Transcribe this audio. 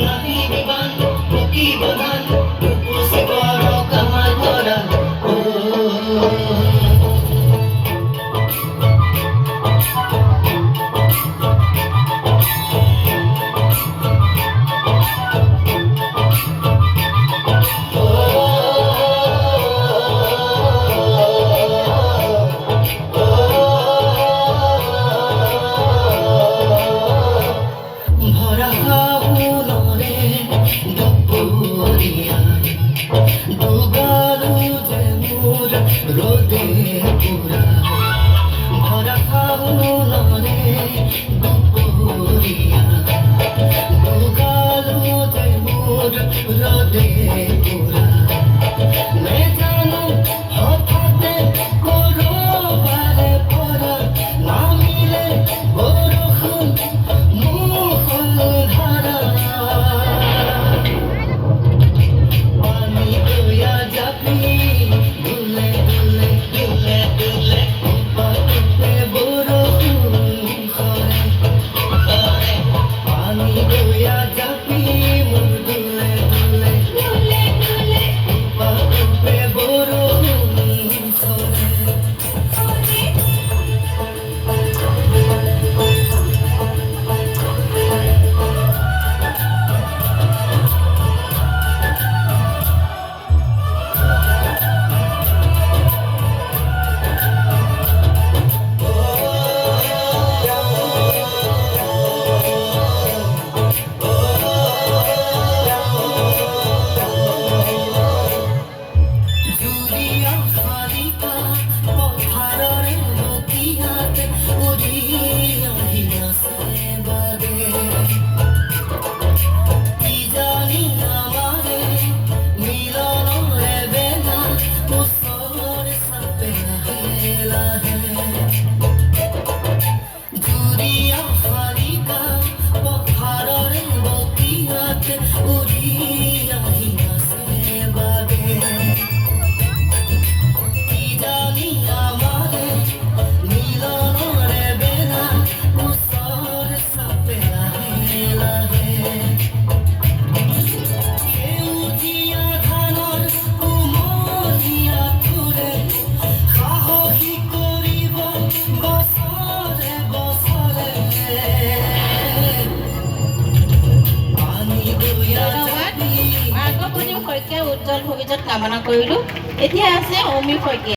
নাহি বিমান পকিব ধান উপচি কৰ কামাল কৰা রোদে পুরা ভরা ফাগুনরে দুপুরিয়া দুগালো যে মোর রোদে পুরা মে জানো হঠাতে করো বারে পরা না মিলে বরখুন মুখল ধারা পানি দয়া যাবি উজ্জ্বল ভৱিষ্যত কামনা কৰিলোঁ। এতিয়া আছে অমি শইকীয়া।